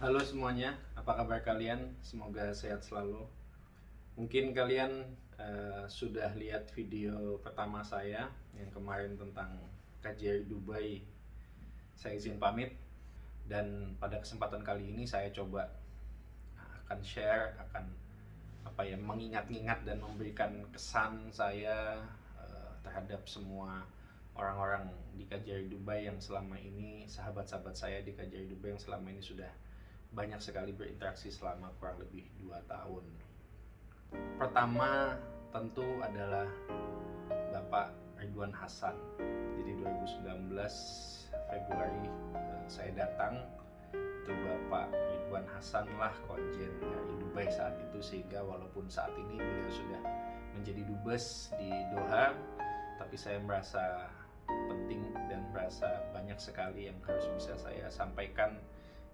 Halo semuanya, apa kabar kalian? Semoga sehat selalu. Mungkin kalian sudah lihat video pertama saya yang kemarin tentang KJRI Dubai. Saya izin pamit dan pada kesempatan kali ini saya coba akan share, akan mengingat-ingat dan memberikan kesan saya terhadap semua orang-orang di KJRI Dubai yang selama ini, sahabat-sahabat saya di KJRI Dubai yang selama ini sudah banyak sekali berinteraksi selama kurang lebih 2 tahun. Pertama tentu adalah Bapak Ridwan Hasan. Jadi 2019 Februari saya datang, itu Bapak Ridwan Hasan lah konjen dari Dubai saat itu, sehingga walaupun saat ini beliau sudah menjadi dubes di Doha, tapi saya merasa penting dan merasa banyak sekali yang harus bisa saya sampaikan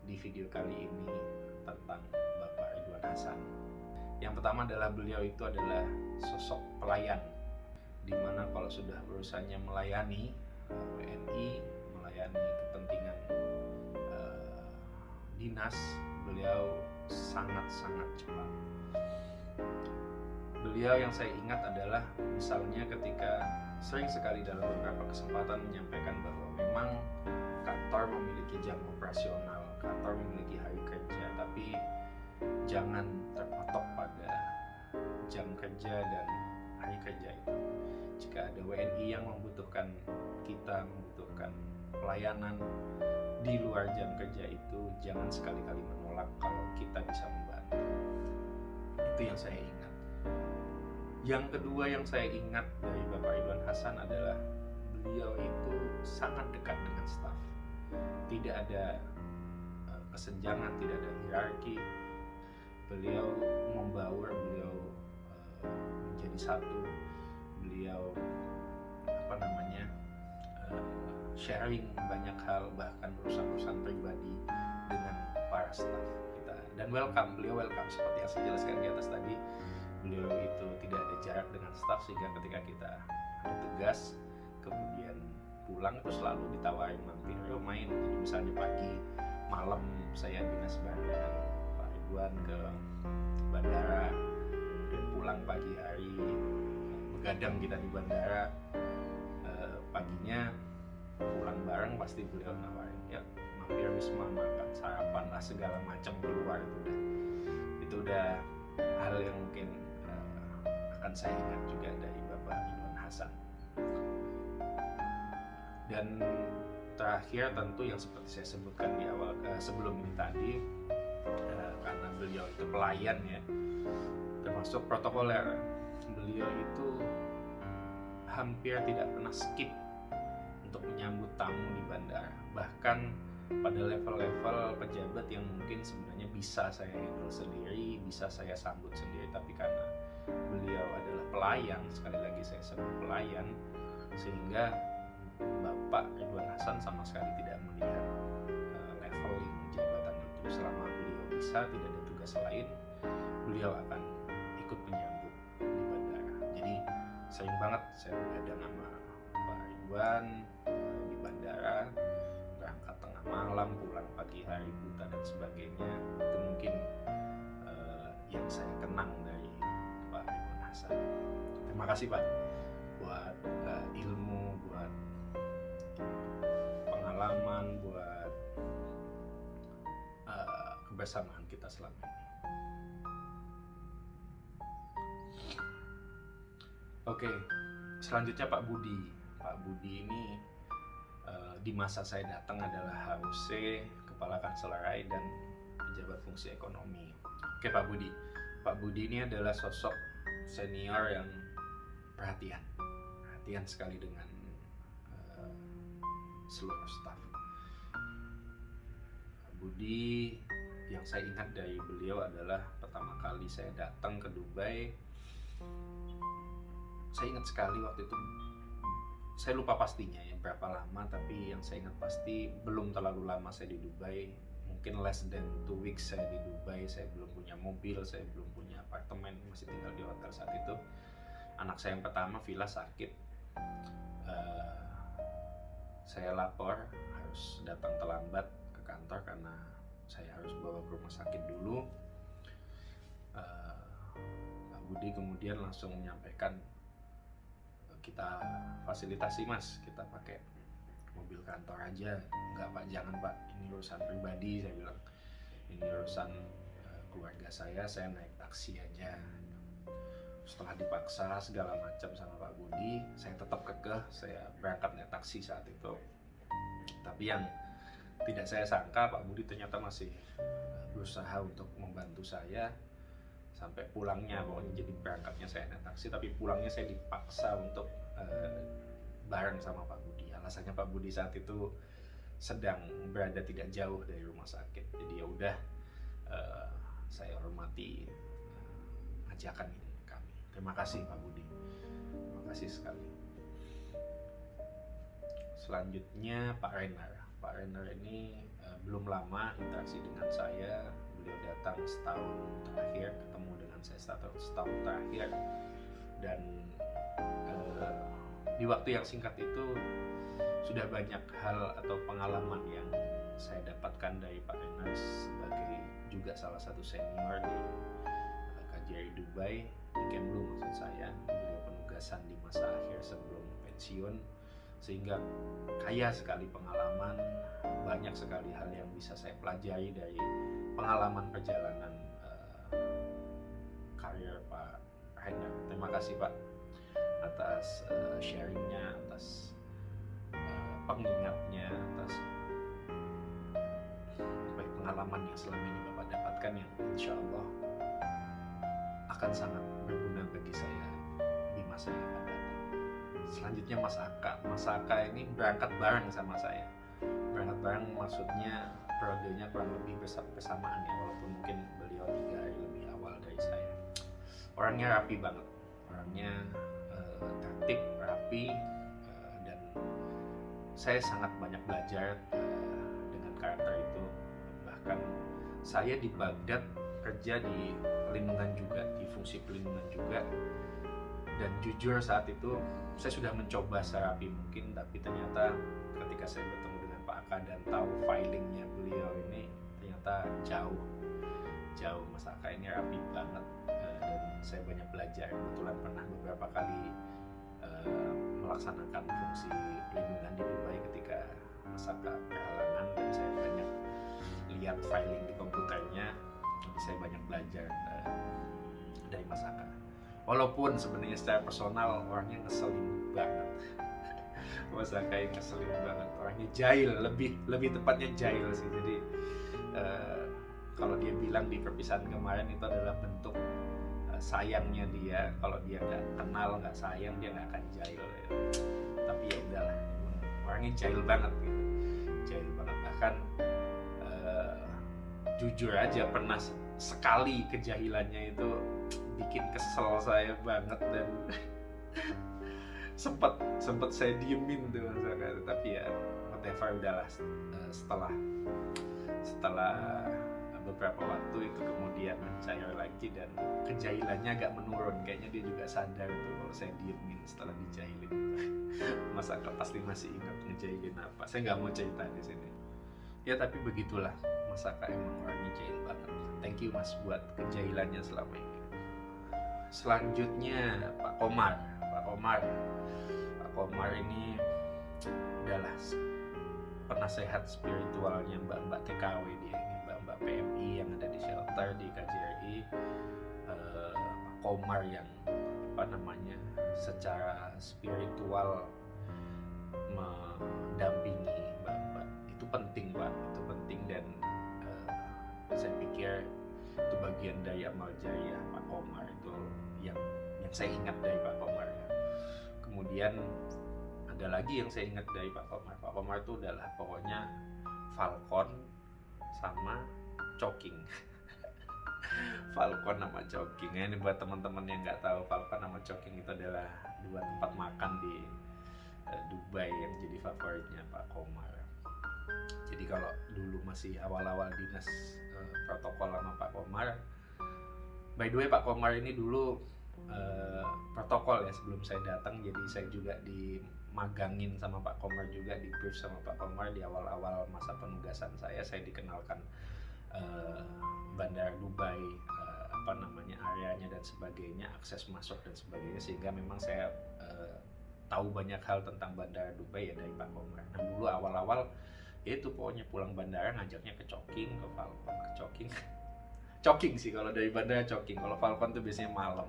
di video kali ini tentang Bapak Ridwan Hasan. Yang pertama adalah beliau itu adalah sosok pelayan, dimana kalau sudah urusannya melayani WNI, melayani kepentingan dinas, beliau sangat-sangat cepat. Beliau yang saya ingat adalah misalnya ketika sering sekali dalam beberapa kesempatan menyampaikan bahwa memang kantor memiliki jam operasional, kantor memiliki hari kerja, tapi jangan terpatok pada jam kerja dan hari kerja itu. Jika ada WNI yang membutuhkan kita, membutuhkan pelayanan di luar jam kerja itu, jangan sekali-kali menolak kalau kita bisa membantu. Itu yang saya ingat. Yang kedua yang saya ingat dari Bapak Ridwan Hasan adalah beliau itu sangat dekat dengan staf. Tidak ada kesenjangan, tidak ada hierarki. Beliau membaur, beliau menjadi satu. Beliau sharing banyak hal, bahkan urusan-urusan pribadi dengan para staf kita. Dan beliau welcome seperti yang saya jelaskan di atas tadi. Beliau itu tidak ada jarak dengan staf, sehingga ketika kita ada tugas kemudian pulang itu selalu ditawarin mampir, yuk main. Jadi misalnya pagi malam saya dinas bareng dengan Pak Ridwan ke bandara, kemudian pulang pagi hari begadang kita di bandara, paginya pulang bareng pasti beliau nawarin, ya mampir Wisma makan sarapan lah segala macam keluar. Itu udah hal yang mungkin akan saya ingat juga dari Bapak Ridwan Hasan. Dan terakhir tentu yang seperti saya sebutkan di awal sebelum ini tadi, karena beliau itu pelayan ya, termasuk protokoler. Beliau itu hampir tidak pernah skip untuk menyambut tamu di bandara. Bahkan pada level-level pejabat yang mungkin sebenarnya bisa saya handle sendiri, bisa saya sambut sendiri, tapi karena beliau adalah pelayan, sekali lagi saya sebut pelayan, sehingga Bapak Ridwan Hasan sama sekali tidak melihat leveling jabatan itu. Selama beliau bisa, tidak ada tugas lain, beliau akan ikut menyambut di bandara. Jadi sering banget saya begadang sama Pak Ridwan di bandara, berangkat tengah malam, pulang pagi hari buta dan sebagainya. Itu mungkin yang saya kenang dari Pak Ridwan Hasan. Terima kasih Pak buat ilmu, buat pengalaman, buat kebersamaan kita selama ini. Oke, selanjutnya Pak Budi. Pak Budi ini di masa saya datang adalah HUC, Kepala Kanselerai dan Pejabat Fungsi Ekonomi. Oke Pak Budi. Pak Budi ini adalah sosok senior yang perhatian sekali dengan seluruh staf. Pak Budi yang saya ingat dari beliau adalah pertama kali saya datang ke Dubai. Saya ingat sekali waktu itu, saya lupa pastinya ya berapa lama, tapi yang saya ingat pasti belum terlalu lama saya di Dubai, mungkin less than 2 weeks saya di Dubai. Saya belum punya mobil, saya belum punya apartemen, masih tinggal di hotel saat itu. Anak saya yang pertama Villa sakit, saya lapor harus datang terlambat ke kantor karena saya harus bawa ke rumah sakit dulu. Pak Budi kemudian langsung menyampaikan, kita fasilitasi mas, kita pakai mobil kantor aja. Enggak pak, jangan pak, ini urusan pribadi, saya bilang. Ini urusan keluarga saya naik taksi aja. Setelah dipaksa segala macam sama Pak Budi, saya tetap kekeh, saya berangkat naik taksi saat itu. Tapi yang tidak saya sangka, Pak Budi ternyata masih berusaha untuk membantu saya sampai pulangnya. Pokoknya jadi berangkatnya saya naik taksi, tapi pulangnya saya dipaksa untuk bareng sama Pak Budi. Alasannya Pak Budi saat itu sedang berada tidak jauh dari rumah sakit. Jadi ya udah, saya hormati ajakan ini kami. Terima kasih Pak Budi, terima kasih sekali. Selanjutnya Pak Renner. Pak Renner ini belum lama interaksi dengan saya. Beliau datang setahun terakhir, ketemu dengan saya setahun terakhir, dan di waktu yang singkat itu sudah banyak hal atau pengalaman yang saya dapatkan dari Pak Renner sebagai juga salah satu senior di KJRI Dubai, di Kemlu maksud saya. Beliau penugasan di masa akhir sebelum pensiun, sehingga kaya sekali pengalaman, banyak sekali hal yang bisa saya pelajari dari pengalaman perjalanan karir Pak Renner. Terima kasih Pak atas sharingnya, atas pengingatnya, atas pengalaman yang selama ini Bapak dapatkan, yang insya Allah akan sangat berguna bagi saya di masa yang akan datang. Selanjutnya Mas Aka ini berangkat bareng sama saya. Berangkat bareng maksudnya periodenya kurang lebih bersamaan ya, walaupun mungkin beliau 3 hari lebih awal dari saya. Orangnya rapi banget, orangnya tertib, rapi, dan saya sangat banyak belajar dengan karakter itu. Bahkan saya di Baghdad kerja di pelindungan juga, di fungsi pelindungan juga, dan jujur saat itu saya sudah mencoba serapi mungkin, tapi ternyata ketika saya bertemu dengan Pak Aka dan tahu filingnya beliau ini, ternyata jauh Mas Aka ini rapi banget, dan saya banyak belajar. Kebetulan pernah beberapa kali melaksanakan fungsi pelindungan di Dubai ketika Mas Aka berhalangan, dan saya banyak lihat filing di komputernya. Jadi saya banyak belajar dari Mas Aka. Walaupun sebenarnya secara personal orangnya ngeselin banget. Mas Aka yang ngeselin banget, orangnya jahil, lebih tepatnya jahil sih. Jadi kalau dia bilang di perpisahan kemarin itu adalah bentuk sayangnya dia. Kalau dia nggak kenal, nggak sayang, dia nggak akan jahil ya. Tapi ya udahlah, orangnya jahil banget gitu, jahil banget. Bahkan jujur aja pernah sekali kejahilannya itu bikin kesel saya banget, dan sempat saya diemin tuh Mas. Tapi ya whatever, udahlah. Setelah beberapa waktu itu kemudian mencair lagi dan kejahilannya agak menurun. Kayaknya dia juga sadar tuh kalau saya diemin setelah dijahilin. Mas Aka pasti masih ingat ngejahilin apa. Saya nggak mau cerita di sini. Ya tapi begitulah, Mas Aka emang orangnya jahil banget. Thank you Mas buat kejahilannya selama ini. Selanjutnya Pak Komar ini adalah penasehat spiritualnya mbak-mbak TKW dia ini, mbak-mbak PMI yang ada di shelter di KJRI. Pak Komar yang secara spiritual mendampingi mbak-mbak itu penting Pak, itu penting, dan saya pikir itu bagian dari amal jariah Pak Komar itu yang saya ingat dari Pak Komar ya. Kemudian ada lagi yang saya ingat dari Pak Komar. Pak Komar itu adalah pokoknya Falcon sama Choking. Falcon sama Choking. Ini buat teman-teman yang nggak tahu, Falcon sama Choking itu adalah 2 tempat makan di Dubai yang jadi favoritnya Pak Komar. Jadi kalau dulu masih awal-awal dinas protokol sama Pak Komar, by the way Pak Komar ini dulu protokol ya sebelum saya datang, jadi saya juga dimagangin sama Pak Komar juga, di brief sama Pak Komar di awal-awal masa penugasan saya dikenalkan areanya dan sebagainya, akses masuk dan sebagainya, sehingga memang saya tahu banyak hal tentang Bandara Dubai ya dari Pak Komar. Nah dulu awal-awal ya itu pokoknya pulang bandara ngajaknya ke Choking, ke Falcon, ke Choking. Choking sih kalau dari bandara, Choking. Kalau Falcon tuh biasanya malam.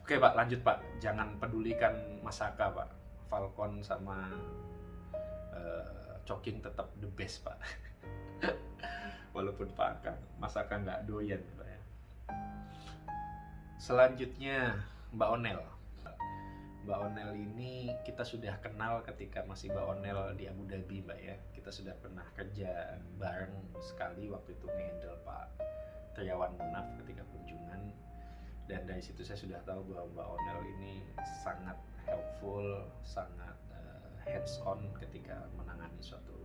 Oke Pak, lanjut Pak. Jangan pedulikan Masaka Pak. Falcon sama Choking tetap the best Pak. Walaupun Pak Kang, Masaka nggak doyan Pak ya. Selanjutnya Mbak Onel. Mbak Onel ini kita sudah kenal ketika masih Mbak Onel di Abu Dhabi Mbak ya. Kita sudah pernah kerja bareng sekali waktu itu nge-handle Pak Triawan Munaf ketika kunjungan. Dan dari situ saya sudah tahu bahwa Mbak Onel ini sangat helpful, sangat hands on ketika menangani suatu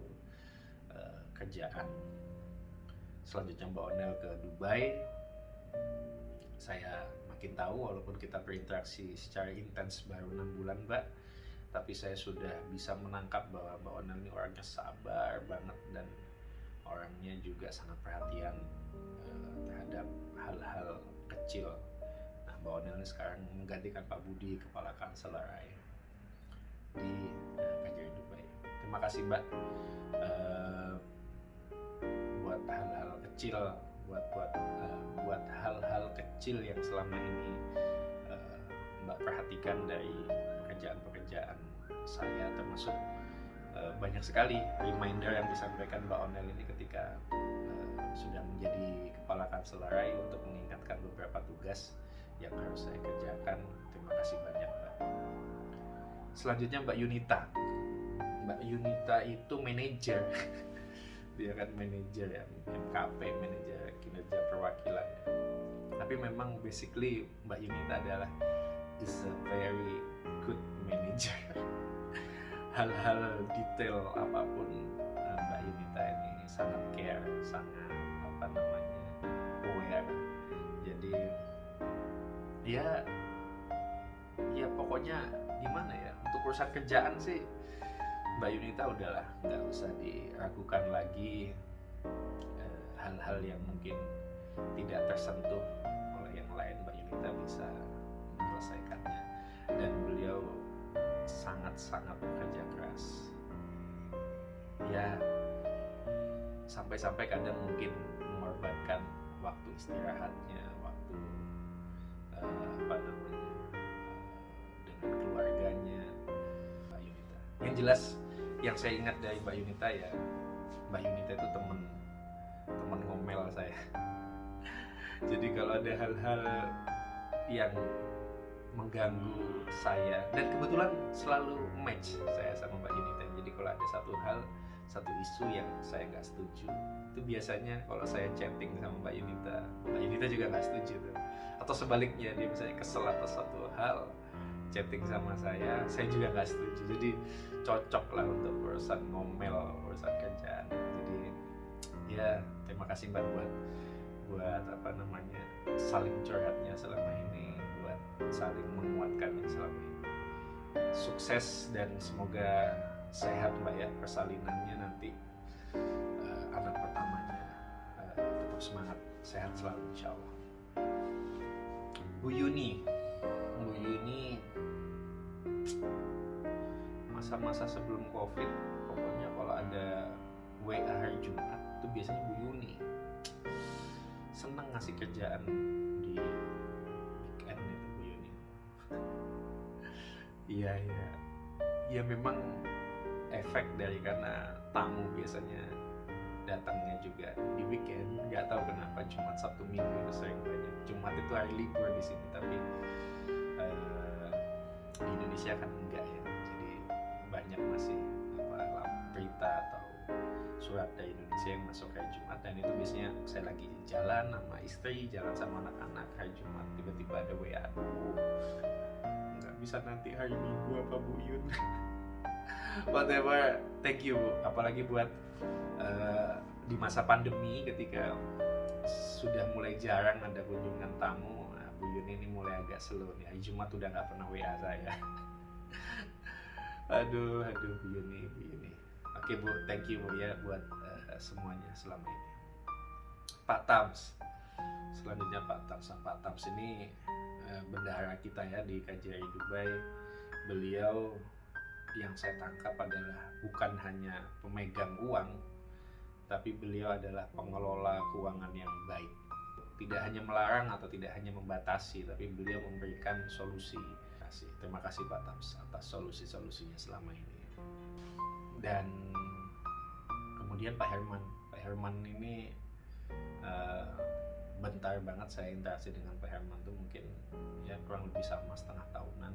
kerjaan. Selanjutnya Mbak Onel ke Dubai. Saya makin tahu walaupun kita berinteraksi secara intens baru 6 bulan Mbak, tapi saya sudah bisa menangkap bahwa Mbak Onel ini orangnya sabar banget dan orangnya juga sangat perhatian terhadap hal-hal kecil. Nah Mbak Onel ini sekarang menggantikan Pak Budi, Kepala Kanselar di KJRI Dubai. Terima kasih Mbak buat hal-hal kecil, buat hal-hal kecil yang selama ini Mbak perhatikan dari pekerjaan-pekerjaan saya, termasuk banyak sekali reminder yang disampaikan Mbak Onel ini ketika sudah menjadi Kepala Kanselar untuk mengingatkan beberapa tugas yang harus saya kerjakan. Terima kasih banyak Mbak. Selanjutnya Mbak Yunita. Mbak Yunita itu manajer. Dia kan manajer ya, MKP, manajer kinerja perwakilan ya. Tapi memang basically Mbak Yunita adalah is a very good manager. Hal-hal detail apapun Mbak Yunita ini sangat care, sangat aware. Jadi ya pokoknya gimana ya, untuk urusan kerjaan sih Mbak Yunita udahlah, nggak usah diragukan lagi. Hal-hal yang mungkin tidak tersentuh oleh yang lain, Mbak Yunita bisa menyelesaikannya. Dan beliau sangat-sangat bekerja keras. Ya, sampai-sampai kadang mungkin mengorbankan waktu istirahatnya, waktu dengan keluarganya Mbak Yunita. Yang jelas yang saya ingat dari Mbak Yunita ya, Mbak Yunita itu teman ngomel saya. Jadi kalau ada hal-hal yang mengganggu saya, dan kebetulan selalu match saya sama Mbak Yunita. Jadi kalau ada satu isu yang saya nggak setuju, itu biasanya kalau saya chatting sama Mbak Yunita juga nggak setuju tuh. Atau sebaliknya, dia misalnya kesel atas satu hal, chatting sama saya juga nggak setuju. Jadi cocok lah untuk urusan ngomel, urusan kerjaan. Jadi ya terima kasih Mbak buat saling curhatnya selama ini, buat saling menguatkannya selama ini. Sukses dan semoga sehat Mbak ya persalinannya nanti. Anak pertamanya tetap semangat, sehat selalu insya Allah. Bu Yuni masa-masa sebelum COVID, pokoknya kalau ada WA hari Jumat itu biasanya Bu Yuni seneng ngasih kerjaan di weekend itu Bu Yuni. Iya memang efek dari karena tamu biasanya datangnya juga di weekend. Nggak tahu kenapa Jumat, Sabtu, Minggu itu sering banyak. Jumat itu hari libur di sini, tapi di Indonesia kan enggak ya. Jadi banyak masih berita atau surat dari Indonesia yang masuk hari Jumat, dan itu biasanya saya lagi jalan sama istri, jalan sama anak-anak hari Jumat, tiba-tiba ada WA, nggak bisa nanti hari Minggu apa Bu Yun. Whatever, thank you Bu. Apalagi buat di masa pandemi ketika sudah mulai jarang ada kunjungan tamu, Bu Yun ini mulai agak slow nih. Hari Jumat udah nggak pernah WA saya. aduh Bu Yuni. Oke Bu, thank you Bu ya buat semuanya selama ini. Pak Tams Selanjutnya Pak Tams ini bendahara kita ya di KJRI Dubai. Beliau yang saya tangkap adalah bukan hanya pemegang uang, tapi beliau adalah pengelola keuangan yang baik. Tidak hanya melarang atau tidak hanya membatasi, tapi beliau memberikan solusi. Terima kasih Pak Tams atas solusi-solusinya selama ini. Dan kemudian Pak Herman ini bentar banget saya interaksi dengan Pak Herman tuh mungkin ya kurang lebih sama setengah tahunan.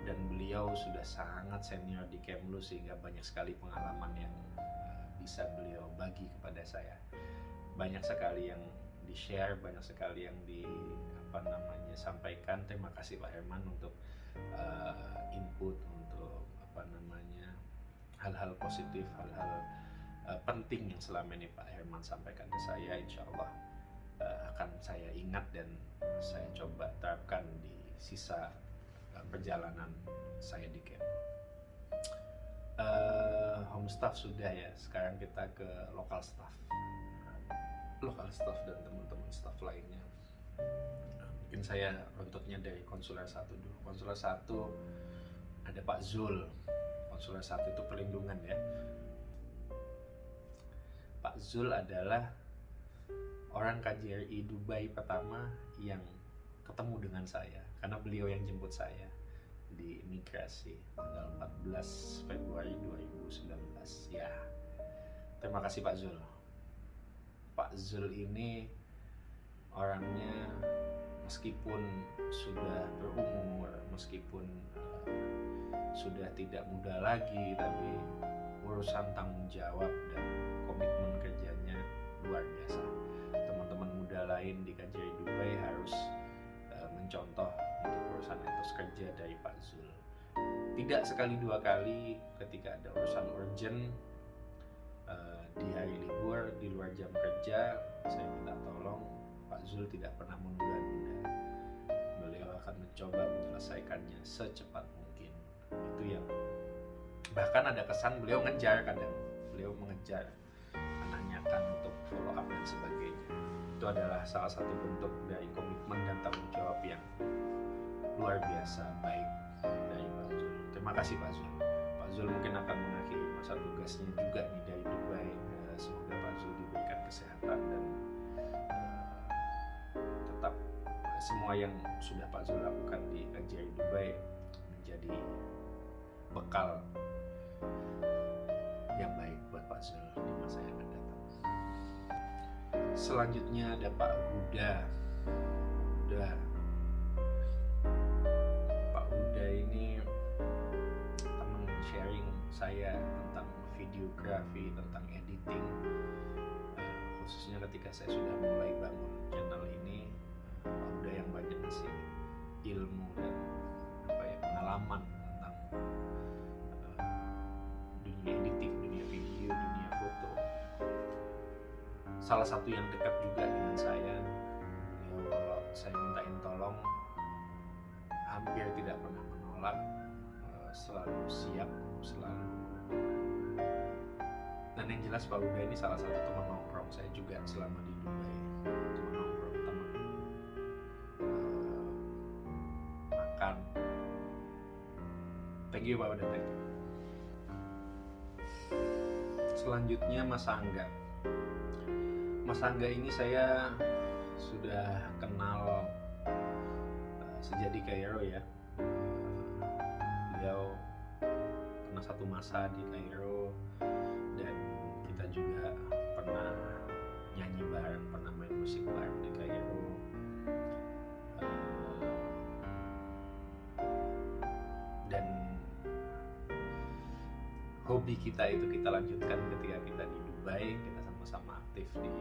Dan beliau sudah sangat senior di Kemlu sehingga banyak sekali pengalaman yang bisa beliau bagi kepada saya. Banyak sekali yang di-share, banyak sekali yang sampaikan. Terima kasih Pak Herman untuk input, untuk hal-hal positif, hal-hal penting yang selama ini Pak Herman sampaikan ke saya. Insya Allah akan saya ingat dan saya coba terapkan di sisa perjalanan saya di Kemlu. Home staff sudah ya, sekarang kita ke lokal staff dan teman-teman staff lainnya. Mungkin saya runtutnya dari konsuler 1 dulu. Konsuler 1 ada Pak Zul. Konsuler 1 itu perlindungan ya. Pak Zul adalah orang KJRI Dubai pertama yang ketemu dengan saya, karena beliau yang jemput saya di imigrasi tanggal 14 Februari 2019 ya. Terima kasih Pak Zul. Pak Zul ini orangnya meskipun sudah berumur, meskipun sudah tidak muda lagi, tapi urusan tanggung jawab dan komitmen kerjanya luar biasa. Teman-teman muda lain di KJRI Dubai harus mencontoh untuk urusan etos kerja dari Pak Zul. Tidak sekali dua kali ketika ada urusan urgent di hari libur, di luar jam kerja, saya minta tolong, Pak Zul tidak pernah menunda-nunda. Beliau akan mencoba menyelesaikannya secepat mungkin. Itu yang bahkan ada kesan beliau mengejar, menanyakan untuk follow up dan sebagainya. Itu adalah salah satu bentuk dari komitmen dan tanggung jawab yang luar biasa baik dari Pak Zul. Terima kasih Pak Zul. Pak Zul mungkin akan mengakhiri masa tugasnya juga nih dari Dubai. Semoga Pak Zul diberikan kesehatan dan tetap semua yang sudah Pak Zul lakukan di KJRI Dubai menjadi bekal yang baik buat Pak Zul di masa yang akan datang. Selanjutnya ada Pak Huda. Pak Huda ini teman sharing saya tentang videografi, tentang editing, khususnya ketika saya sudah mulai bangun channel ini. Pak Huda yang banyak ngasih ilmu dan pengalaman tentang dunia editing, dunia video, dunia foto. Salah satu yang dekat juga dengan saya, kalau saya mintain tolong hampir tidak pernah menolak, selalu siap, dan yang jelas Pak Huda ini salah satu teman nongkrong saya juga selama di Dubai. Teman nongkrong, teman makan. Thank you Pak Huda, thank you. Selanjutnya Mas Angga. Mas Angga ini saya sudah kenal sejak di Kairo ya. Beliau pernah satu masa di Kairo dan kita juga pernah nyanyi bareng, pernah main musik bareng di Kairo. Dan hobi kita itu kita lanjutkan ketika kita di Dubai. Kita sama-sama aktif di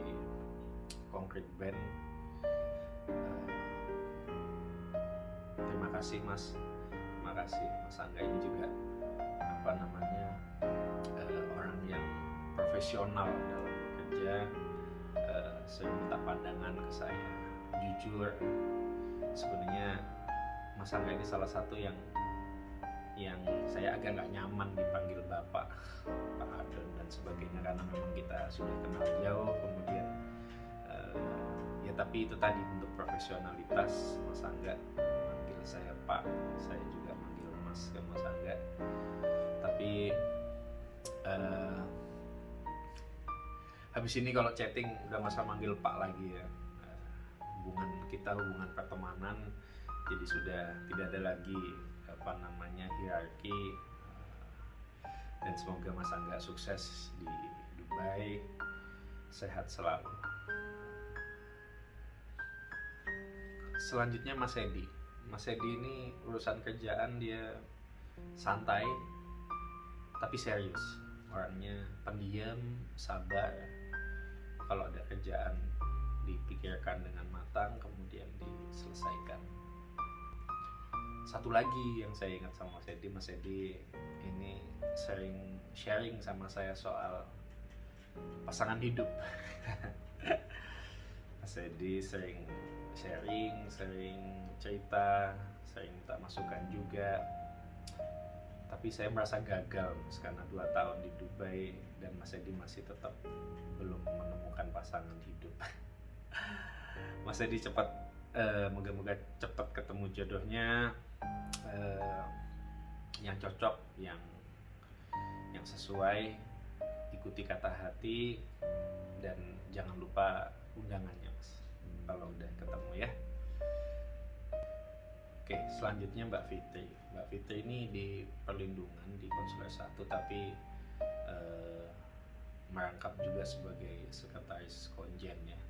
Concrete Band. Terima kasih Mas. Terima kasih Mas Angga ini juga orang yang profesional dalam bekerja. Sering minta pandangan ke saya. Jujur, sebenarnya Mas Angga ini salah satu yang saya agak nggak nyaman dipanggil Bapak, Pak Adon dan sebagainya, karena memang kita sudah kenal jauh. Kemudian tapi itu tadi bentuk profesionalitas. Mas Angga manggil saya Pak, saya juga manggil Mas ke Mas Angga. Tapi habis ini kalau chatting udah nggak usah manggil Pak lagi ya. Hubungan kita hubungan pertemanan, jadi sudah tidak ada lagi hierarki. Dan semoga Mas Angga sukses di Dubai, sehat selalu. Selanjutnya Mas Edi. Mas Edi ini urusan kerjaan dia santai tapi serius. Orangnya pendiam, sabar. Kalau ada kerjaan dipikirkan dengan matang, kemudian diselesaikan. Satu lagi yang saya ingat sama Mas Edi ini sering sharing sama saya soal pasangan hidup. Mas Edi sering sharing, sering cerita, sering minta masukan juga. Tapi saya merasa gagal karena 2 tahun di Dubai dan Mas Edi masih tetap belum menemukan pasangan hidup. Mas Edi cepat, moga-moga cepat ketemu jodohnya, yang cocok, yang sesuai. Ikuti kata hati dan jangan lupa undangannya, Mas, kalau udah ketemu ya. Oke, selanjutnya Mbak Fitri. Mbak Fitri ini di perlindungan di konsuler 1, tapi merangkap juga sebagai sekretaris konjen ya.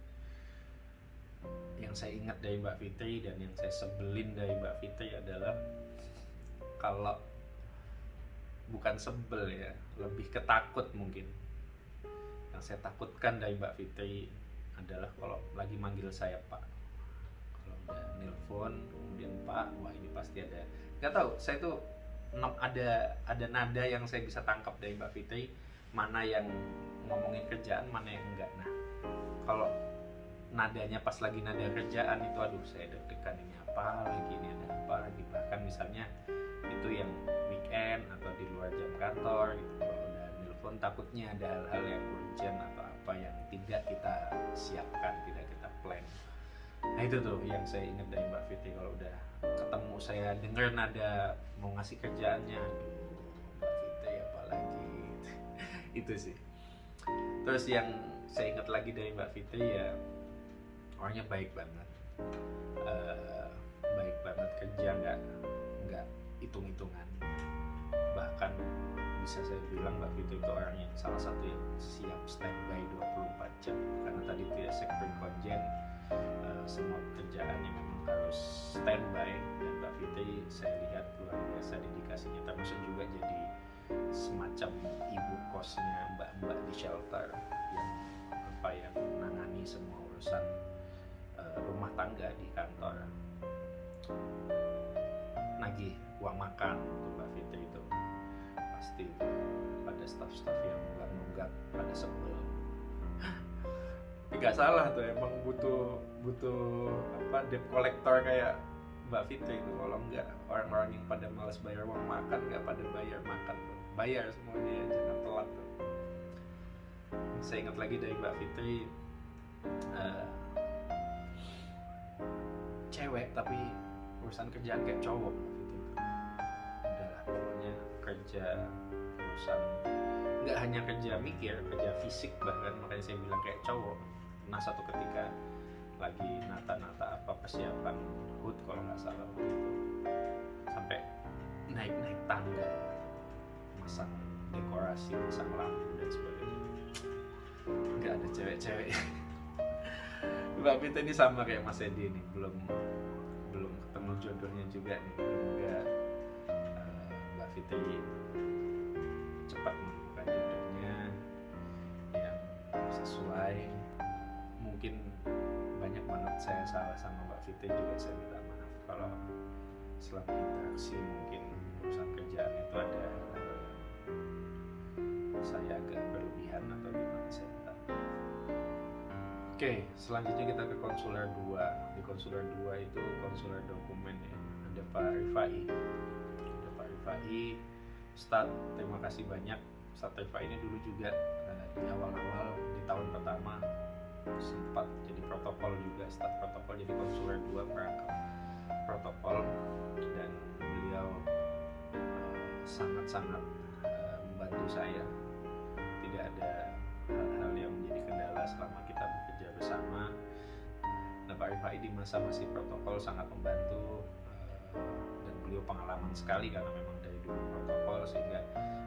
Yang saya ingat dari Mbak Fitri dan yang saya sebelin dari Mbak Fitri adalah, kalau bukan sebel ya, lebih ketakut mungkin. Yang saya takutkan dari Mbak Fitri adalah kalau lagi manggil saya Pak. Kalau udah nelpon kemudian Pak, wah ini pasti ada, nggak tahu, saya tuh ada nada yang saya bisa tangkap dari Mbak Fitri, mana yang ngomongin kerjaan, mana yang enggak. Nah, kalau nadanya pas lagi nada kerjaan itu, aduh saya deg-degan, ini apa lagi, ini ada apa lagi. Bahkan misalnya itu yang weekend atau di luar jam kantor gitu, kalau udah nelpon takutnya ada hal-hal yang urgent atau apa yang tidak kita siapkan, tidak kita plan. Nah itu tuh yang saya ingat dari Mbak Fitri, kalau udah ketemu saya dengar nada mau ngasih kerjaannya, aduh Mbak Fitri apalagi. Itu sih. Terus yang saya ingat lagi dari Mbak Fitri ya, orangnya baik banget, baik banget, kerja nggak hitung-hitungan. Bahkan bisa saya bilang Mbak Fitri itu orang yang salah satu yang siap standby 24 jam. Karena tadi itu ya sektor konjen, semua pekerjaannya memang harus standby, dan Mbak Fitri saya lihat luar biasa dedikasinya, termasuk juga jadi semacam ibu kosnya mbak-mbak di shelter yang menangani semua urusan rumah tangga di kantor, nagih uang makan untuk Mbak Fitri itu pasti pada staff-staff yang nunggak pada sebel. Nggak salah tuh, emang butuh debt collector kayak Mbak Fitri itu. Kalau enggak, orang-orang yang pada malas bayar uang makan nggak pada bayar makan tuh. Bayar semuanya, jangan telat tuh. Saya ingat lagi dari Mbak Fitri, cewek tapi urusan kerjaan kayak cowok gitu. Udahlah, pokoknya kerja urusan, nggak hanya kerja mikir, kerja fisik bahkan. Makanya saya bilang kayak cowok. Nah satu ketika lagi nata-nata apa persiapan HUT kalau nggak salah waktu itu, sampai naik tangga, masang dekorasi, masang lampu dan sebagainya. Nggak ada cewek-cewek. Mbak Fitri ini sama kayak Mas Edi nih, belum ketemu jodohnya juga nih. Semoga Mbak Fitri cepat menemukan jodohnya yang sesuai. Mungkin banyak banget saya salah sama Mbak Fitri, juga saya minta maaf kalau selama interaksi mungkin urusan kerjaan itu ada hal yang saya agak berlebihan atau gimana, saya minta maaf. Oke, selanjutnya kita ke konsuler 2. Di konsuler 2 itu konsuler dokumen ya. Ada Pak Rifai. Ustadz, terima kasih banyak. Ustadz Rifai ini dulu juga di awal-awal di tahun pertama sempat jadi protokol juga, staf protokol, jadi konsuler 2 merangkap protokol, dan beliau sangat-sangat membantu saya. Tidak ada hal-hal yang menjadi kendala selama kita bekerja bersama. Nah, Pak Rifai di masa masih protokol sangat membantu, dan beliau pengalaman sekali karena memang dari dulu protokol, sehingga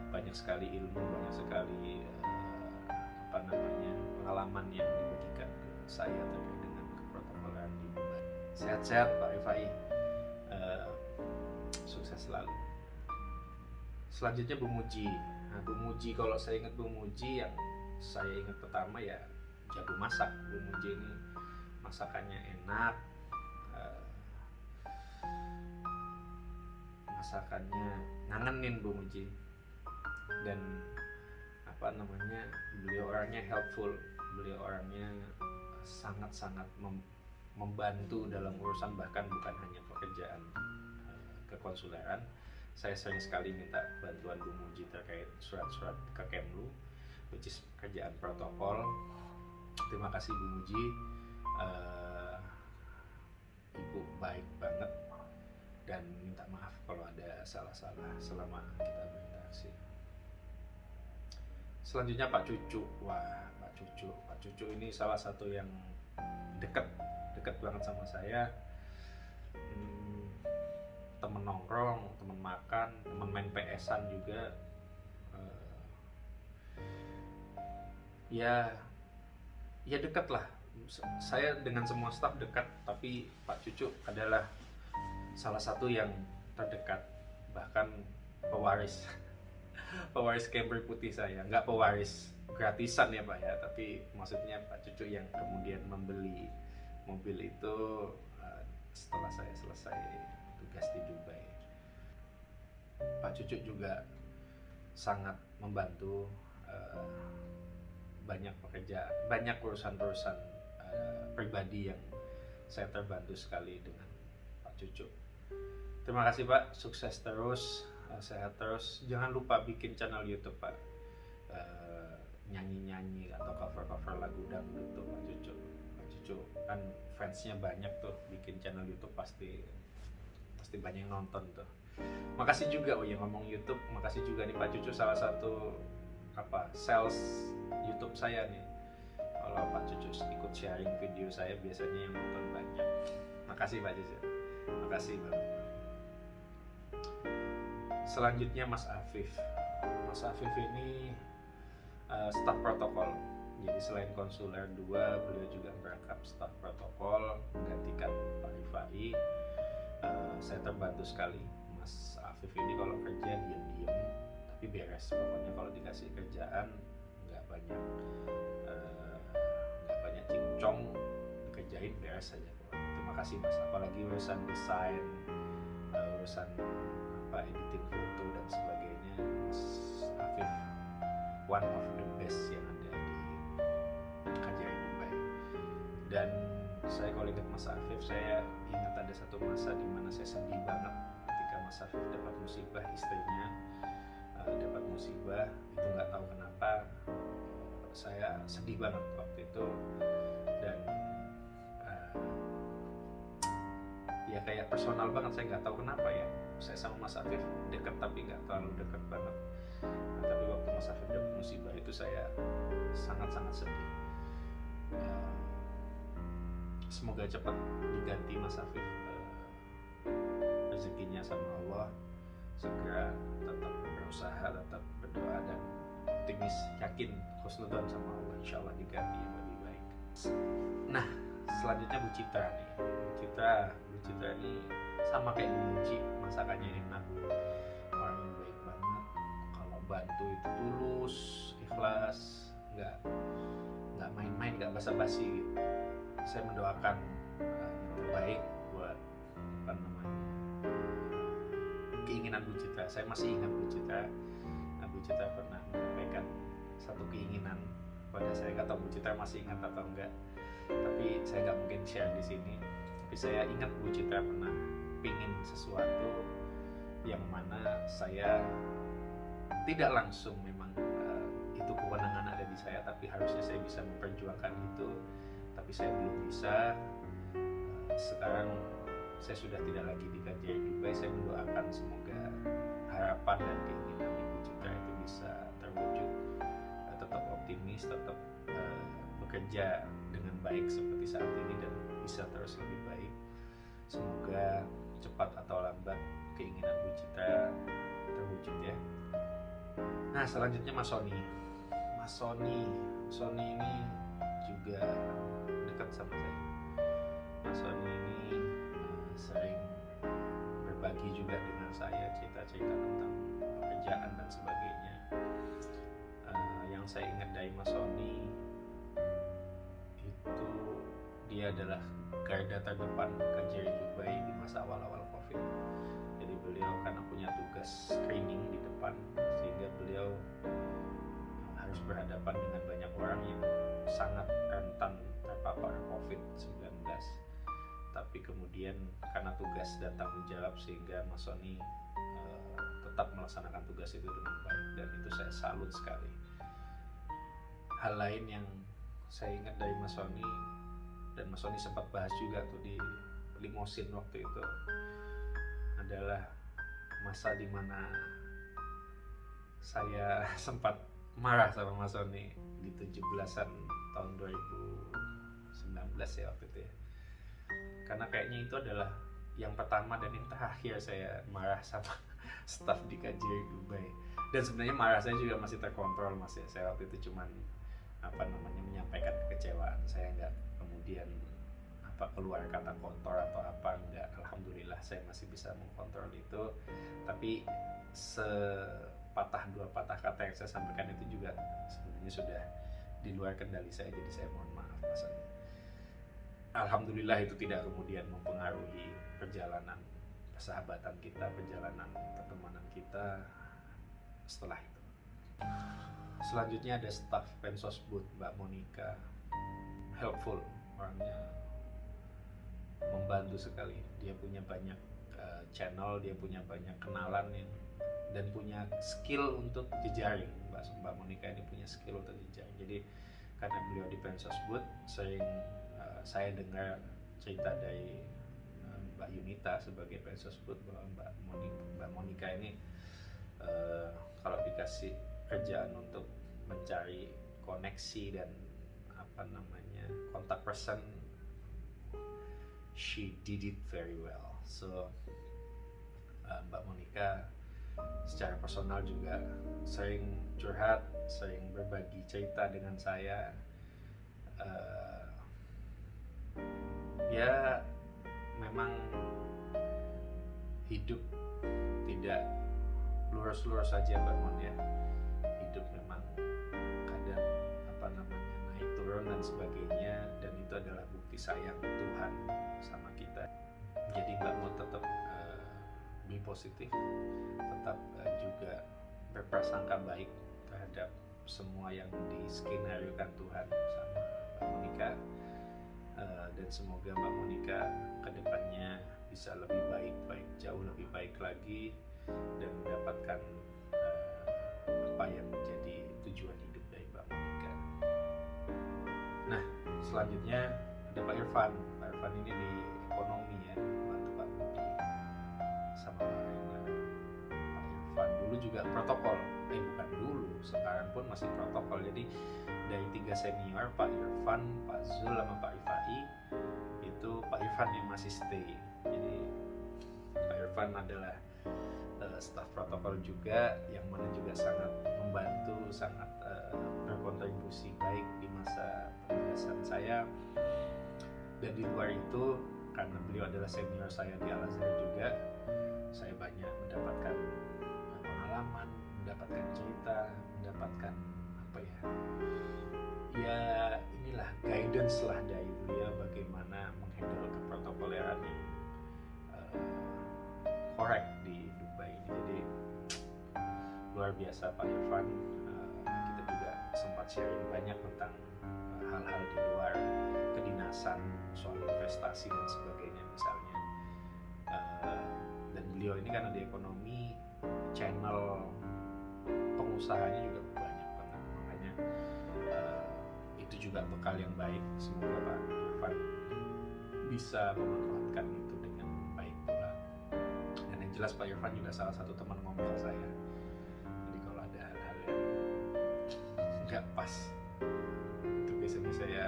banyak sekali ilmu, banyak sekali pengalaman yang dibagikan ke saya terkait dengan keprotokolan di Dubai. Sehat-sehat Pak Rifai, sukses selalu. Selanjutnya Bu Muji. Nah, Bu Muji, kalau saya ingat Bu Muji, yang saya ingat pertama ya jago masak. Bu Muji ini masakannya enak, masakannya ngangenin Bu Muji, dan beliau orangnya helpful, beliau orangnya sangat-sangat membantu dalam urusan, bahkan bukan hanya pekerjaan kekonsuleran. Saya sering sekali minta bantuan Bu Muji terkait surat-surat ke Kemlu, which is pekerjaan protokol. Terima kasih Bu Muji, Ibu baik banget, dan minta maaf kalau ada salah-salah selama kita berinteraksi. Selanjutnya Pak Cucu. Wah, Pak Cucu ini salah satu yang dekat banget sama saya. Temen nongkrong, temen makan, temen main PS-an juga. Ya dekat lah. Saya dengan semua staf dekat, tapi Pak Cucu adalah salah satu yang terdekat, bahkan pewaris Camry putih saya. Nggak pewaris gratisan ya Pak ya, tapi maksudnya Pak Cucu yang kemudian membeli mobil itu setelah saya selesai tugas di Dubai. Pak Cucu juga sangat membantu, banyak urusan-urusan pribadi yang saya terbantu sekali dengan Pak Cucu. Terima kasih Pak, sukses terus, sehat terus. Jangan lupa bikin channel YouTube Pak, nyanyi-nyanyi atau cover-cover lagu dangdut tuh Pak Cucu. Pak Cucu kan fansnya banyak tuh, bikin channel YouTube pasti banyak yang nonton tuh. Makasih juga, ngomong YouTube, makasih juga nih Pak Cucu, salah satu sales YouTube saya nih. Kalau Pak Cucu ikut sharing video saya, biasanya yang nonton banyak. Makasih Pak Cucu, makasih banget. Selanjutnya Mas Afif. Mas Afif ini staf protokol. Jadi selain konsuler 2, beliau juga merangkap staf protokol menggantikan Pak Rifai. Saya terbantu sekali. Mas Afif ini kalau kerja diem-diem tapi beres. Pokoknya kalau dikasih kerjaan nggak banyak cincong, dikerjain beres saja. Terima kasih Mas. Apalagi urusan desain, urusan editing foto dan sebagainya, Mas Afif one of the best yang ada di Kajari Dubai. Dan saya kalau ingat Mas Afif, saya ingat ada satu masa di mana saya sedih banget ketika Mas Afif dapat musibah, istrinya dapat musibah. Itu nggak tahu kenapa saya sedih banget waktu itu, dan ya kayak personal banget. Saya nggak tahu kenapa ya, saya sama Mas Afif dekat tapi nggak terlalu dekat banget. Tapi waktu Mas Afif dapat musibah itu saya sangat-sangat sedih. Semoga cepat diganti Mas Afif, rezekinya sama Allah. Segera tetap berusaha, tetap berdoa, dan optimis, yakin khusnudzon sama Allah, insya Allah diganti yang lebih baik. Nah, selanjutnya Bu Citra nih. Bu Citra ini sama kayak Bu Muji, masakannya enak, orangnya baik banget. Kalau bantu itu tulus, ikhlas, nggak main-main, nggak basa-basi gitu. Saya mendoakan yang terbaik buat keinginan Bu Citra. Saya masih ingat Bu Citra. Bu Citra pernah menyampaikan satu keinginan pada saya. Nggak tahu Bu Citra masih ingat atau enggak, tapi saya nggak mungkin share di sini. Tapi saya ingat Bu Citra pernah pingin sesuatu yang mana saya tidak langsung memang itu kewenangan ada di saya, tapi harusnya saya bisa memperjuangkan itu tapi saya belum bisa. Sekarang saya sudah tidak lagi di KJRI Dubai. Saya mendoakan semoga harapan dan keinginan Ibu Citra itu bisa terwujud. Tetap optimis, tetap bekerja dengan baik seperti saat ini dan bisa terus lebih baik. Semoga cepat atau lambat keinginan Bu Citra terwujud ya. Nah, selanjutnya Mas Sony. Mas Sony ini juga dekat sama saya. Mas Sony ini sering berbagi juga dengan saya cerita-cerita tentang pekerjaan dan sebagainya. Yang saya ingat dari Mas Sony itu dia adalah garda terdepan KJRI Dubai di masa awal-awal COVID. Jadi beliau karena punya tugas screening di depan, sehingga beliau harus berhadapan dengan banyak orang yang sangat rentan terpapar COVID-19. Tapi kemudian karena tugas dan tanggung jawab, sehingga Mas Sony tetap melaksanakan tugas itu dengan baik, dan itu saya salut sekali. Hal lain yang saya ingat dari Mas Sony, dan Mas Sony sempat bahas juga tuh di limosin waktu itu, adalah masa dimana saya sempat marah sama Mas Sony di 17-an tahun 2019 ya waktu itu ya. Karena kayaknya itu adalah yang pertama dan yang terakhir saya marah sama staff di KJRI Dubai. Dan sebenarnya marah saya juga masih terkontrol Mas ya. Saya waktu itu cuman menyampaikan kekecewaan. Saya nggak kemudian keluar kata kotor atau apa, enggak. Alhamdulillah saya masih bisa mengkontrol itu. Tapi sepatah dua patah kata yang saya sampaikan itu juga sebenarnya sudah di luar kendali saya, jadi saya mohon maaf Mas. Alhamdulillah itu tidak kemudian mempengaruhi perjalanan persahabatan kita, perjalanan pertemanan kita setelah itu. Selanjutnya ada staf Pensosbud Mbak Monica. Helpful, orangnya membantu sekali. Dia punya banyak channel, dia punya banyak kenalan dan punya skill untuk jejaring. Mbak Monica ini punya skill untuk jejaring. Jadi karena beliau di Pensosbud, saya dengar cerita dari Mbak Yunita sebagai Pensosbud bahwa Mbak Monica ini kalau dikasih kerjaan untuk mencari koneksi dan kontak person, she did it very well. So Mbak Monica secara personal juga sering curhat, sering berbagi cerita dengan saya. Ya memang hidup tidak lurus-lurus saja Mbak Mon ya. Hidup memang kadang naik turun dan sebagainya, dan itu adalah bukti sayang Tuhan sama kita. Jadi Mbak Mon tetap be positif, tetap juga berprasangka baik terhadap semua yang diskenariokan Tuhan sama Mbak Monica. Dan semoga Mbak Monica kedepannya bisa lebih baik, jauh lebih baik lagi, dan mendapatkan apa yang menjadi tujuan hidup dari Mbak Monica. Nah, selanjutnya ada Pak Irfan. Pak Irfan ini di ekonomi ya, bantu Pak Budi sama Pak Rena. Pak Irfan dulu juga protokol, bukan dulu, sekarang pun masih protokol. Jadi dari 3 senior, Pak Irfan, Pak Zul, sama Pak Rifai, itu Pak Irfan yang masih stay. Jadi Pak Irfan adalah staf protokol juga, yang mana juga sangat membantu, sangat berkontribusi baik di masa penugasan saya. Dan di luar itu, karena beliau adalah senior saya di Al-Azhar juga, saya banyak mendapatkan pengalaman, mendapatkan cerita, mendapatkan inilah guidance lah dari beliau bagaimana menghandle keprotokoleran yang correct di Dubai ini. Jadi luar biasa Pak Irfan. Kita juga sempat sharing banyak tentang hal-hal di luar kedinasan, soal investasi dan sebagainya misalnya. Dan beliau ini karena di ekonomi, channel pengusahanya juga banyak banget, makanya itu juga bekal yang baik. Semoga Pak bisa memanfaatkan itu dengan baik pula. Dan yang jelas Pak Irfan juga salah satu teman ngomel saya. Jadi kalau ada hal-hal yang nggak pas, itu biasanya saya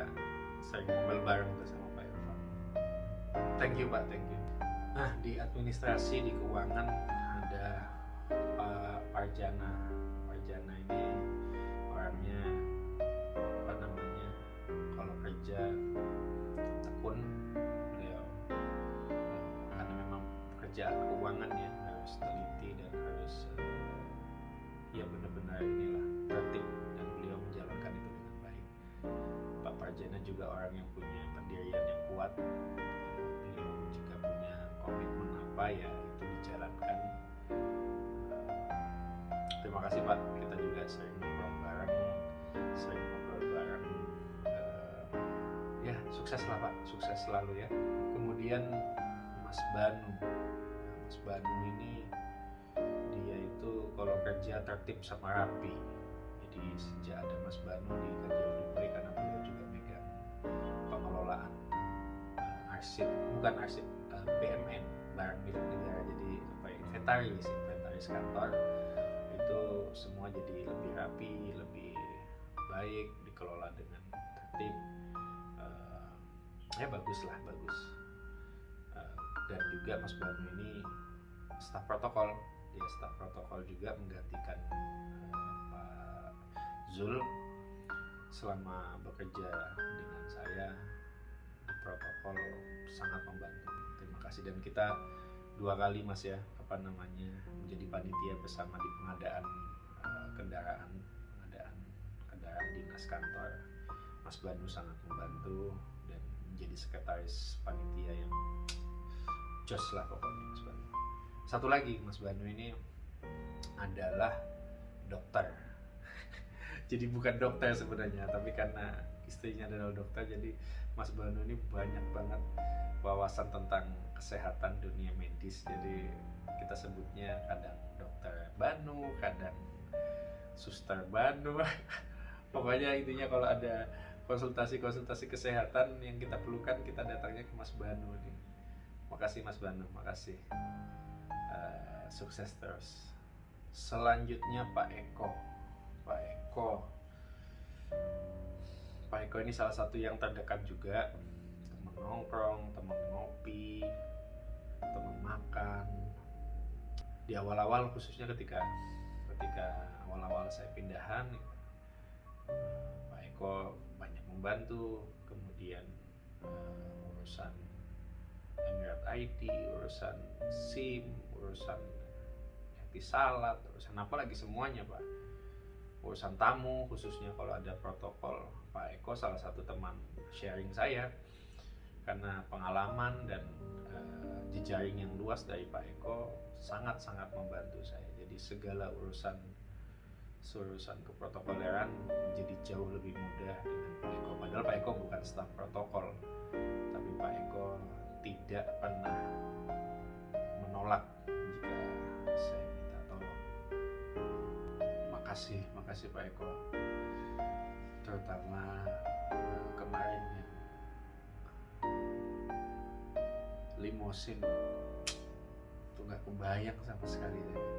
sering ngomel bareng tuh sama Pak Irfan. Thank you Pak, thank you. Nah, di administrasi, di keuangan ada Pak Parjana. Parjana ini orangnya apa namanya, kalau kerja tekun. Beliau karena memang pekerjaan keuangan ya harus teliti dan harus ya benar-benar inilah tertib, dan beliau menjalankan itu dengan baik. Pak Parjana juga orang yang punya pendirian yang kuat. Beliau juga punya komitmen apa ya itu dijalankan. Terima kasih Pak, kita juga sering ngobrol bareng, ya sukses lah Pak, sukses selalu ya. Kemudian Mas Banu. Mas Banu ini dia itu kalau kerja tertib sama rapi. Jadi sejak ada Mas Banu di KJU Dubai, karena beliau juga megang pengelolaan BMN, barang milik negara, jadi inventaris kantor itu semua jadi lebih rapi, lebih baik, dikelola dengan tertib. Ya bagus. Dan juga Mas Banu ini staf protokol, dia staf protokol juga menggantikan Pak Zul selama bekerja dengan saya di protokol, sangat membantu. Terima kasih. Dan kita 2 kali Mas ya menjadi panitia bersama di pengadaan kendaraan dinas kantor. Mas Banu sangat membantu dan menjadi sekretaris panitia yang jos lah pokoknya Mas Banu. Satu lagi, Mas Banu ini adalah dokter. Jadi bukan dokter sebenarnya, tapi karena istrinya adalah dokter, jadi Mas Banu ini banyak banget wawasan tentang kesehatan dunia medis. Jadi kita sebutnya kadang dokter Banu, kadang suster Banu. Pokoknya intinya kalau ada konsultasi kesehatan yang kita perlukan, kita datangnya ke Mas Banu nih. Makasih Mas Banu, makasih. Sukses terus. Selanjutnya Pak Eko. Pak Eko ini salah satu yang terdekat juga, teman nongkrong, teman ngopi, teman makan. Di awal-awal, khususnya ketika awal-awal saya pindahan, Pak Eko banyak membantu. Kemudian urusan Emirat ID, urusan SIM, urusan Etisalat, urusan apa lagi semuanya Pak. Urusan tamu, khususnya kalau ada protokol, Pak Eko salah satu teman sharing saya, karena pengalaman dan jejaring yang luas dari Pak Eko sangat-sangat membantu saya. Jadi segala urusan keprotokoleran menjadi jauh lebih mudah dengan Pak Eko. Padahal Pak Eko bukan staf protokol, tapi Pak Eko tidak pernah menolak jika saya minta tolong. Makasih Pak Eko, terutama kemarin yang limosin itu nggak kebayang sama sekali saya.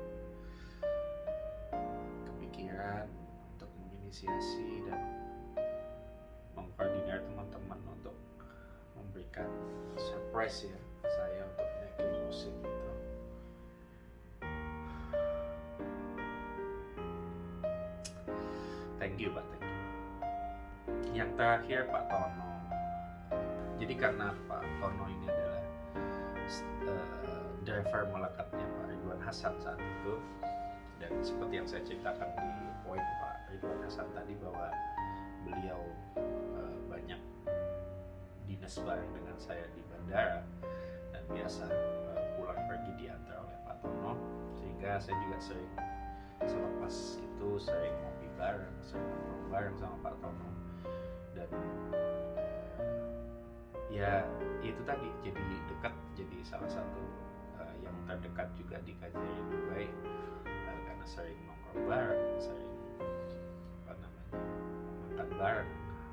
Kepikiran untuk menginisiasi dan mengkoordinir teman-teman untuk memberikan surprise ya saya untuk naik limosin gitu. Thank you Pak, thank you. Yang terakhir Pak Tono. Jadi karena Pak Tono ini adalah driver melekatnya Pak Ridwan Hasan saat itu, dan seperti yang saya ceritakan di poin Pak Ridwan Hasan tadi bahwa beliau banyak dinas bareng dengan saya di bandara dan biasa pulang pergi diantar oleh Pak Tono, sehingga saya juga sering selepas itu sering ngopi bareng, sering ngobrol bareng sama Pak Tono. Dan ya itu tadi jadi dekat, jadi salah satu yang terdekat juga di KJU Dubai, karena sering nongkrong bareng, sering makan bareng.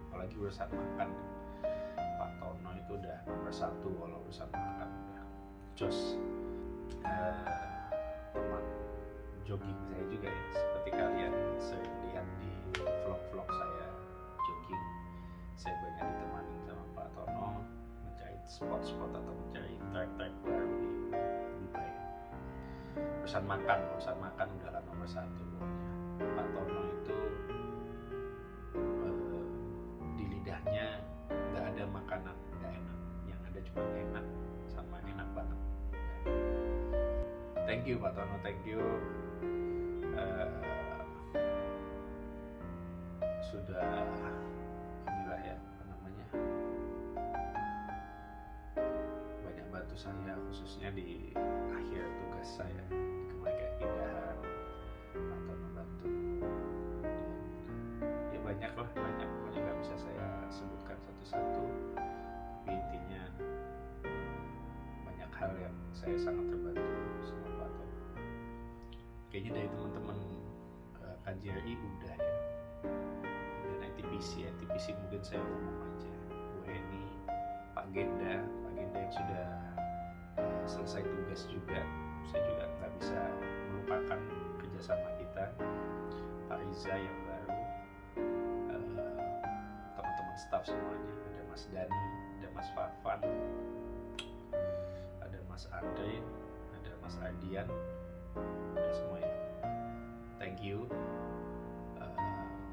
Apalagi urusan makan, Pak Pak Tono itu udah nomor 1 kalau urusan makan, udah jos. Teman jogging saya juga ya, seperti kalian sering lihat di vlog-vlog saya jogging, saya banyak ditemani sama Pak Tono mencari spot-spot atau mencari trek-trek baru di Dubai. Urusan makan udahlah nomor 1 pokoknya. Pak Tono itu di lidahnya nggak ada makanan nggak enak, yang ada cuma enak sama enak banget. Thank you Pak Tono, thank you. Sudah inilah ya, apa namanya, banyak bantu saya khususnya di akhir tugas saya di Kementerian Keindahan. Pak Tono bantu ya, banyak pokoknya nggak bisa saya sebutkan satu-satu, tapi intinya banyak hal yang saya sangat terbantu sama Pak Tono. Kayaknya dari teman-teman KJRI udah ya, dan ITPC mungkin saya ngomong aja, Bu Eni, Pak Genda yang sudah selesai tugas juga, saya juga nggak bisa melupakan kerjasama kita. Pak Riza yang baru, teman-teman staff semuanya, ada Mas Dani, ada Mas Fafan, ada Mas Andre, ada Mas Ardian, ada semuanya. Thank you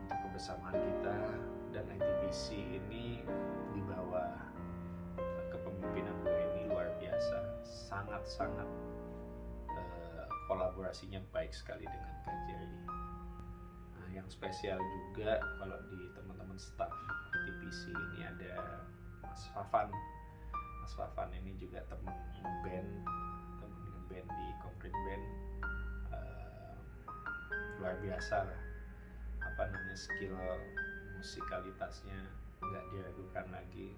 untuk kebersamaan kita, dan ITPC ini di bawah kepemimpinan Bu Eni luar biasa, sangat kolaborasinya baik sekali dengan KJRI. Nah, yang spesial juga kalau di teman-teman staff ITPC ini ada Mas Fafan. Mas Fafan ini juga teman ngeband di Concrete Band, luar biasa lah, apa namanya, skill musikalitasnya nggak diragukan lagi.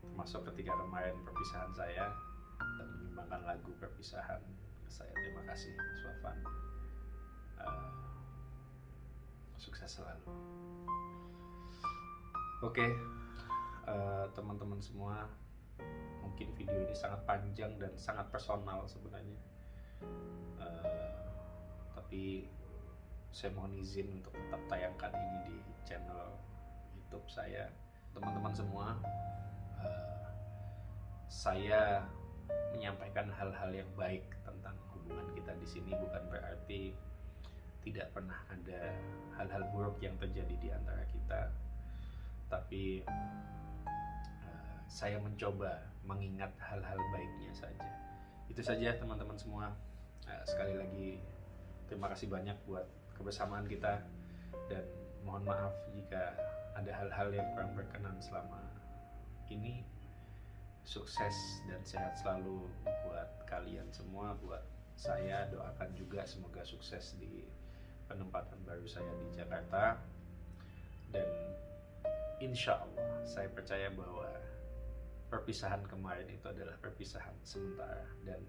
Termasuk ketika kemarin perpisahan saya dan menyumbangkan lagu perpisahan ke saya. Terima kasih Mas Wafan, sukses selalu. Oke, teman-teman semua, mungkin video ini sangat panjang dan sangat personal sebenarnya, tapi saya mohon izin untuk tetap tayangkan ini di channel YouTube saya. Teman-teman semua, saya menyampaikan hal-hal yang baik tentang hubungan kita di sini bukan berarti tidak pernah ada hal-hal buruk yang terjadi di antara kita, tapi saya mencoba mengingat hal-hal baiknya saja. Itu saja teman-teman semua. Sekali lagi terima kasih banyak buat kebersamaan kita, dan mohon maaf jika ada hal-hal yang kurang berkenan selama ini. Sukses dan sehat selalu buat kalian semua, buat saya. Doakan juga semoga sukses di penempatan baru saya di Jakarta, dan insya Allah saya percaya bahwa perpisahan kemarin itu adalah perpisahan sementara, dan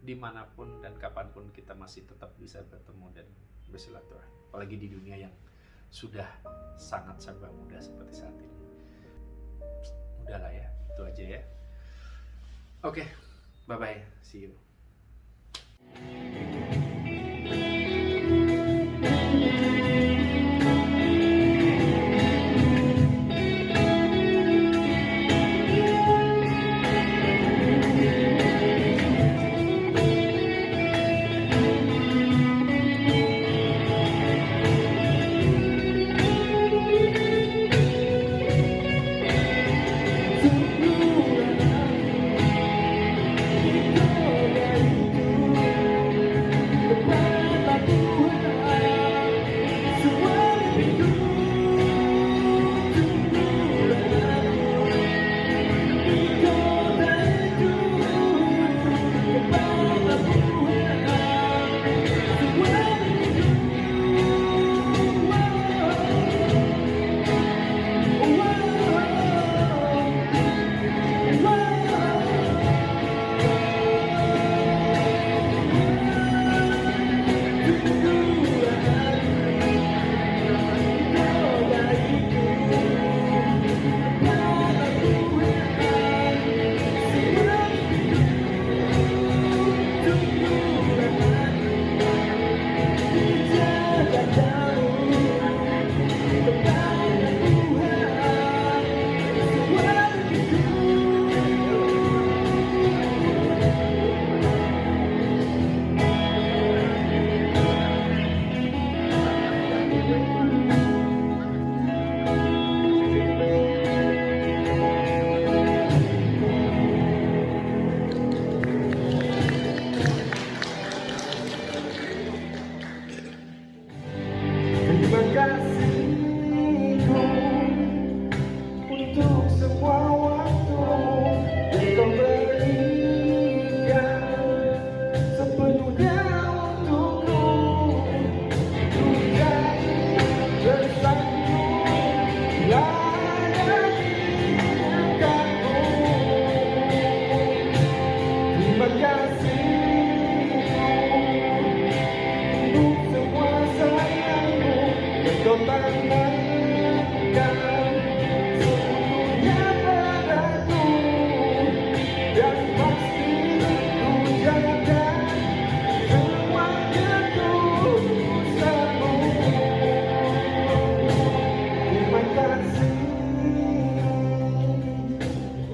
dimanapun dan kapanpun kita masih tetap bisa bertemu dan bersilaturahmi, apalagi di dunia yang sudah sangat serba mudah seperti saat ini. Udahlah ya, itu aja ya. Oke, bye-bye, see you.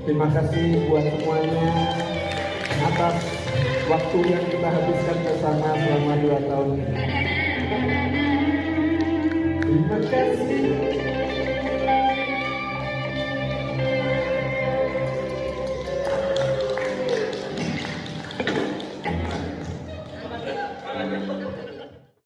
Terima kasih buat semuanya atas waktu yang kita habiskan bersama selama 2 tahun ini. Terima kasih.